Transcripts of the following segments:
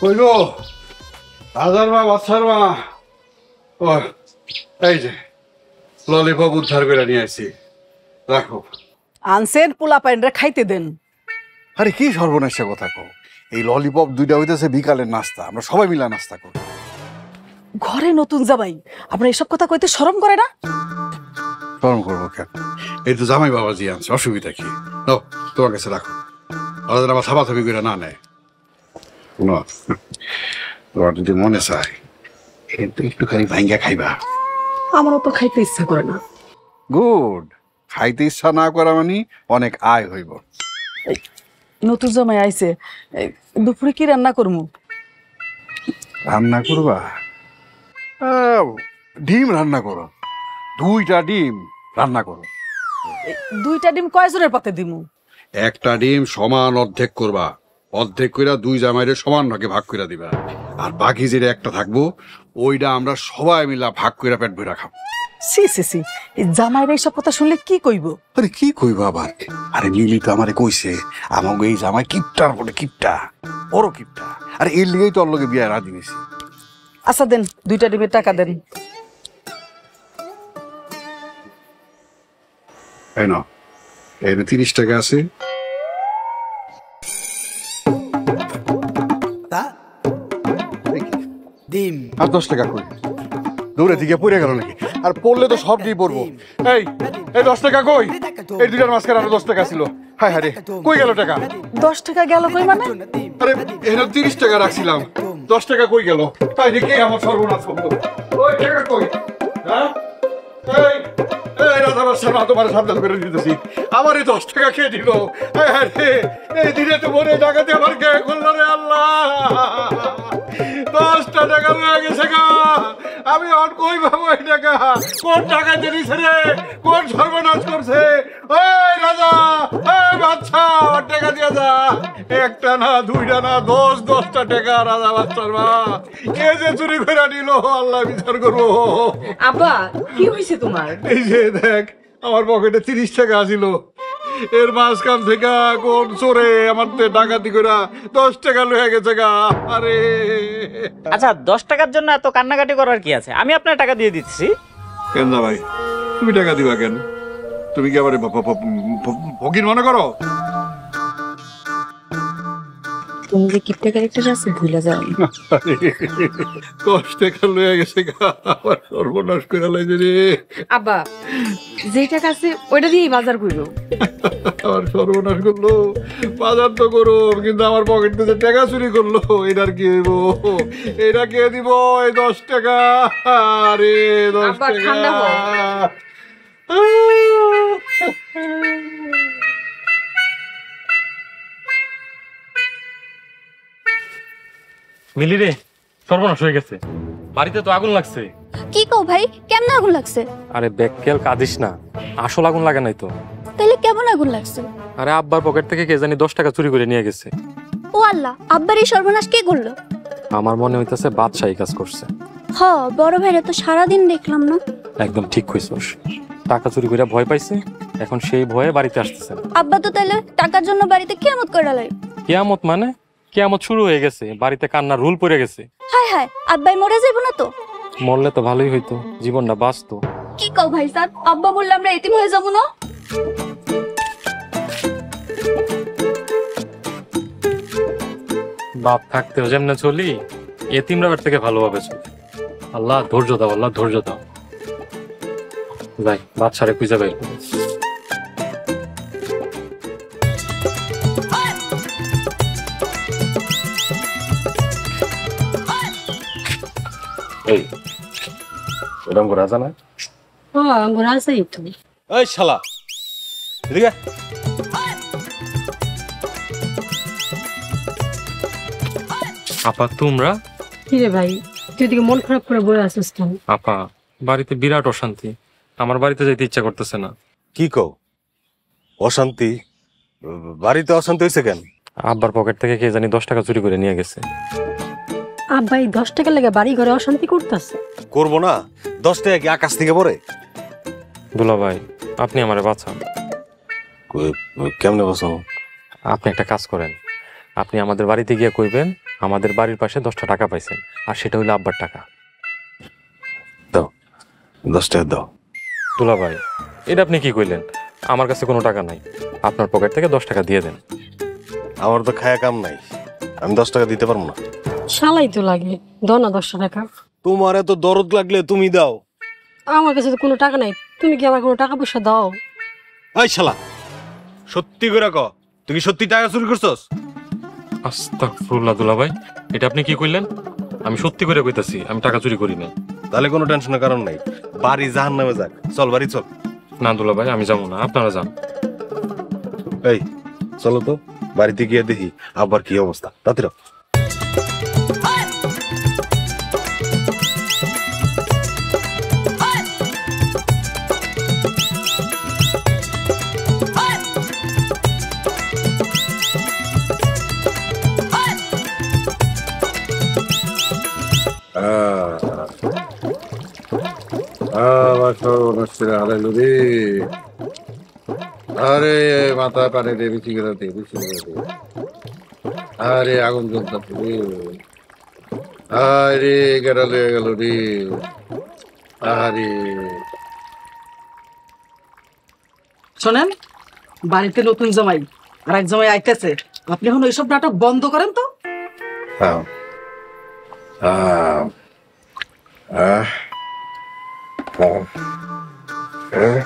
কই গো হাজার মা বাচ্চার মা, ও এই যে ললিপপ উদ্ধার করে নিয়ে আসছি, রাখো। আনসেন পোলা পাইনরা খাইতে দেন। আরে কি সর্বনাশা কথা কও, এই ললিপপ দুইটা হইতেছে বিকালের নাস্তা, আমরা সবাই মিলে নাস্তা করি। ঘরে নতুন জামাই, আপনার এসব কথা কইতে শরম করে না? শরম করবো কেন, এই তো জামাই বাবাজি আনছে, অসুবিধা কি? নাও তোমার কাছে রাখো, আমাদের আবার থাবাথাবি করে না নেয়। শুনো, তোমার যদি মনে চায় কিন্তু একটুখানি ভাঙ্গা খাইবা। আমারও তো খাইতে ইচ্ছা করে না। গুড, খাইতে ইচ্ছা না করা মানে অনেক আয় হইব। নতুন জামাই আইছে, দুপুরে কি রান্না করবো? রান্না করবা? ডিম রান্না করো, দুইটা ডিম রান্না করো। দুইটা ডিম কয়জনের পাতে দিমু? একটা ডিম সমান অর্ধেক করবা, অর্ধেক কইরা দুই জামাইরে সমান ভাগে ভাগ কইরা দিবা, আর বাকি যেটা একটা থাকবো ওইটা আমরা সবাই মিলা ভাগ কইরা পেট ভরা খাবো। সি সি সি, এই জামাইরা এইসব কথা শুনলে কি কইব? আরে কি কইবা আবার? আরে মিলি তো আমারে কইছে আমাকে এই জামাই কিপটার বলে, কিপটা, বড় কিপটা। আরে এর লিগেই তো ওর লগে বিয়ে রাজি নিছি। আচ্ছা দেন, দুইটা ডিমের টাকা দেন। এই নাও, এখানে 30 টাকা আছে। ডিম আর 10 টাকা কই? দৌড়ে দিকে পড়ে গেল নাকি? আর পড়লে তো সব দিয়ে পড়বো। এই এই 10 টাকা কই? এই দুইটার মাঝখানে আরো 10 টাকা ছিল। হায় হায় রে, কই গেল টাকা? 10 টাকা গেল কই মানে? আরে এখানে 30 টাকা রাখছিলাম, 10 টাকা কই গেল? তাই দেখে আমার সর্বনাশ করলো। ওই টাকা কই? হ্যাঁ এই এই রাধা বাদশাহ মা, তোমার সাবধান করে দিতেছি, আমার এই 10 টাকা খেয়ে দিল। হায় হায় রে, এই দিনে তো মনে ডাকাতে আমার কে করলো রে আল্লাহ। 10টা টাকা হয়ে গেছে গা, আমি আর কই পাবো এই টাকা? কোন টাকা দিয়েছে রে, কোন সর্বনাশ করছে? ওই রাজা, এই বাচ্চা, আমার টাকা দিয়ে যা। একটা না, দুইটা না, 10টা টাকা রাজা বাচ্চার মা, কে যে চুরি করে নিল আল্লাহ বিচার করবো। আব্বা কি হয়েছে তোমার? এই যে দেখ, আমার পকেটে 30 টাকা ছিল, এর মাঝখান থেকে কোন চোরে আমার ডাকাতি করে 10 টাকা লয়ে গেছে গা। আরে আচ্ছা 10 টাকার জন্য এত কান্নাকাটি করার কি আছে? আমি আপনার টাকা দিয়ে দিচ্ছি। কেন না ভাই, তুমি টাকা দিবা কেন? তুমি কি আবার ফকির মনে করো? তুমি যে কিপটা ক্যারেক্টার আছে ভুলে যাও। 10 টাকা লয়ে গেছে গা, আবার সর্বনাশ করে লাইছে রে। আব্বা যে টাকা আছে ওইটা দিয়েই বাজার করো। আমার সর্বনাশ করলো, বাজার তো করো কিন্তু আমার পকেট থেকে টাকা চুরি করলো, এটার কি হইব? এটা কে দিব এই 10 টাকা? আরে 10 আব্বা, টাকা। ঠান্ডা হও। মিলি রে, সর্বনাশ হয়ে গেছে, বাড়িতে তো আগুন লাগছে। কি কও ভাই, কেমন আগুন লাগছে? আরে ব্যাককেল কাঁদিস না, আসল আগুন লাগে নাই তো। তাইলে কেমন আগুন লাগছে? আরে আব্বার পকেট থেকে কে জানি 10 টাকা চুরি করে নিয়ে গেছে। ও আল্লাহ, আব্বার এই সর্বনাশ কে করলো? আমার মনে হইতাছে বাদশাহী কাজ করছে। হ, বড় ভাইরা তো সারাদিন দেখলাম না। একদম ঠিক কইছস, টাকা চুরি করে ভয় পাইছে, এখন সেই ভয়ে বাড়িতে আসতেছে। আব্বা তো তাইলে টাকার জন্য বাড়িতে কিয়ামত করে লাই। কিয়ামত মানে? কিয়ামত শুরু হয়ে গেছে, বাড়িতে কান্নার রুল পড়ে গেছে। হায় হায়, আব্বাই মরে যাইব না তো? মরলে তো ভালোই হইতো, জীবনটা বাঁচতো। কি কও ভাই স্যার, আব্বা বললে আমরা এতিম হয়ে যাবো না? বাপ থাকতেও যেমনে চলি, এতিমরা বাড়ি থেকে ভালোভাবে চলি। আল্লাহ ধৈর্য দাও, আল্লাহ ধৈর্য দাও। যাই বাদশারে খুঁজে বের করি। এই এরকম করে আসা না? ঘোরা আছে তো। এই শালা, এদিকে আপা। তোমরা? কি রে ভাই, তুই এদিকে মন খারাপ করে বসে আছিস কেন? আপা, বাড়িতে বিরাট অশান্তি, আমার বাড়িতে যাইতে ইচ্ছা করতেছে না। কি কও অশান্তি? বাড়িতে অশান্তি হয়েছে কেন? আব্বার পকেট থেকে কে জানি 10 টাকা চুরি করে নিয়ে গেছে। আব্বা এই 10 টাকা লেগে বাড়ি ঘরে অশান্তি করতেছে। করবো না, 10 টাকা কি আকাশ থেকে পড়ে? দুলা ভাই, আপনি আমারে বাঁচান। কেমনে বসাবো? আপনি একটা কাজ করেন, আপনি আমাদের বাড়িতে গিয়ে কইবেন আমাদের বাড়ির পাশে 10টা টাকা পাইছেন, আর সেটা হইলো আব্বার টাকা। দাও 10 টাকা দাও। দুলা ভাই, এটা আপনি কি কইলেন? আমার কাছে কোনো টাকা নাই, আপনার পকেট থেকে 10 টাকা দিয়ে দেন। আমার তো খায়া কাম নাই, আমি 10 টাকা দিতে পারবো না। শালাই তো লাগে, দাও না 10 টাকা। তোমার এত দরদ লাগলে তুমি দাও। আমার কাছে তো কোনো টাকা নাই, তুমি কি আমার কোনো টাকা পয়সা দাও? এই শালা, সত্যি করে ক, তুই কি সত্যি টাকা চুরি করছস? আস্তাগফিরুল্লাহ দুলা ভাই, এটা আপনি কি কইলেন? আমি সত্যি করে কইতাছি আমি টাকা চুরি করি নাই। তাহলে কোনো টেনশনের কারণ নাই, বাড়ি জাহান্নামে যাক, চল বাড়ি চল। না দুলা ভাই, আমি যাবো না, আপনারা যান। এই চলো তো, বাড়িতে গিয়ে দেখি আবার কি অবস্থা। তাড়াতাড়ি আরে মাথা পানি দে, বেশি করে দে, বেশি করে দে। আরে আগুন জ্বলতেছে রে, আরে গেরাল হয়ে গেল রে। আরে শোনেন, বাড়িতে নতুন জামাই আর এক জামাই আইতেছে, আপনি এখন ওইসব নাটক বন্ধ করেন তো। আহ, আহ, আহ, আহ, আহ।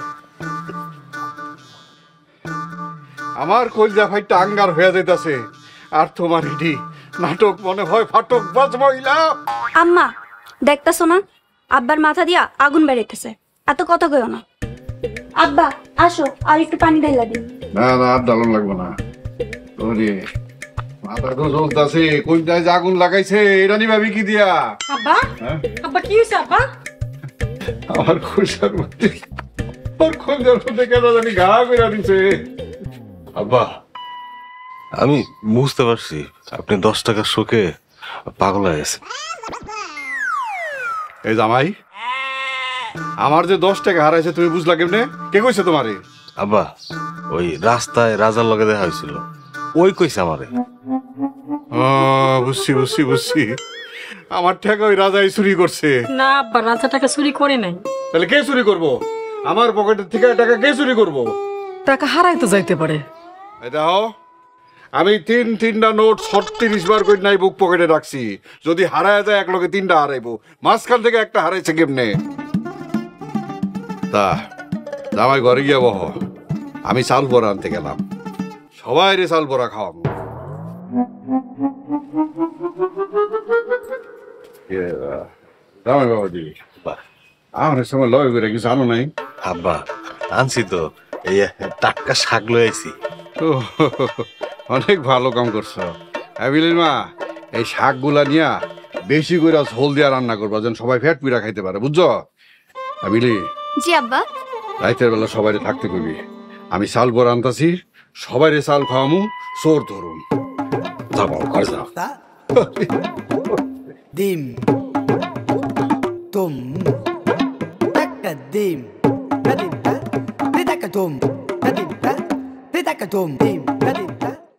আমার কলজা ভাইটা আঙ্গার হয়ে যাইতাছে, আর তোমার এটি নাটক মনে হয় ফাটক বাজ মহিলা। আম্মা দেখতাছো না, আব্বার মাথা দিয়া আগুন বেড়াইতেছে, এত কথা কইও না। আব্বা আসো, আর একটু পানি ঢাইলা দিন। না না, আর ডালন লাগবো না। ওরে মাথা তো জ্বলতাছে, কোনটায় যে আগুন লাগাইছে এটা নি ভাবি কি দিয়া। আব্বা, হ্যাঁ? আব্বা কি হইছে আব্বা? আমার খুশার মধ্যে ওর খোঁজার মধ্যে কেন জানি ঘা করে দিছে। আব্বা, আমি বুঝতে পারছি আপনি 10 টাকার শোকে পাগল হয়ে গেছেন। এই জামাই, আমার যে 10 টাকা হারাইছে তুমি বুঝলা কেমনে? কে কইছে তোমারে? আব্বা, ওই রাস্তায় রাজার লগে দেখা হয়েছিল, ওই কইছে আমারে। বুঝছি বুঝছি বুঝছি, আমার টাকা ওই রাজাই চুরি করছে। না আব্বা, রাজা টাকা চুরি করে নাই। তাহলে কে চুরি করবো? আমার পকেটের থেকে টাকা কে চুরি করবো? টাকা হারাই তো যাইতে পারে। এই দেখো, আমি তিনটা নোট 36 বার করে নাই বুক পকেটে রাখছি। যদি হারায় যায় এক লগে 3টা হারাইবো, মাঝখান থেকে একটা হারাইছে কেমনে? তা জামাই ঘরে গিয়া বহ, আমি চাল বড়া আনতে গেলাম, সবাই রে চাল বড়া খাওয়াম। জামাই বাবাজি, আমার সময় লয় করে কিছু আনো নাই? আব্বা, আনছি তো, এই টাটকা শাক লয়ে আইছি। ও, অনেক ভালো কাম করছো। হ্যাবিলির মা, এই শাকগুলা নিয়া বেশি করে ঝোল দিয়া রান্না করবা, যেন সবাই ফ্যাট পিঠা খাইতে পারে, বুঝছো? হ্যাবিলি, জি আব্বা। রাইতের বেলা সবাই থাকতে কইবি, আমি চাল বড় আনতাছি, সবাই চাল খাওয়ামু, চোর ধরুন। যাবো ঘর যাও। Dim. Tum. Taka dim. Tadim ta. Ditaka tum. Tadim ta. Ditaka tum. Dim.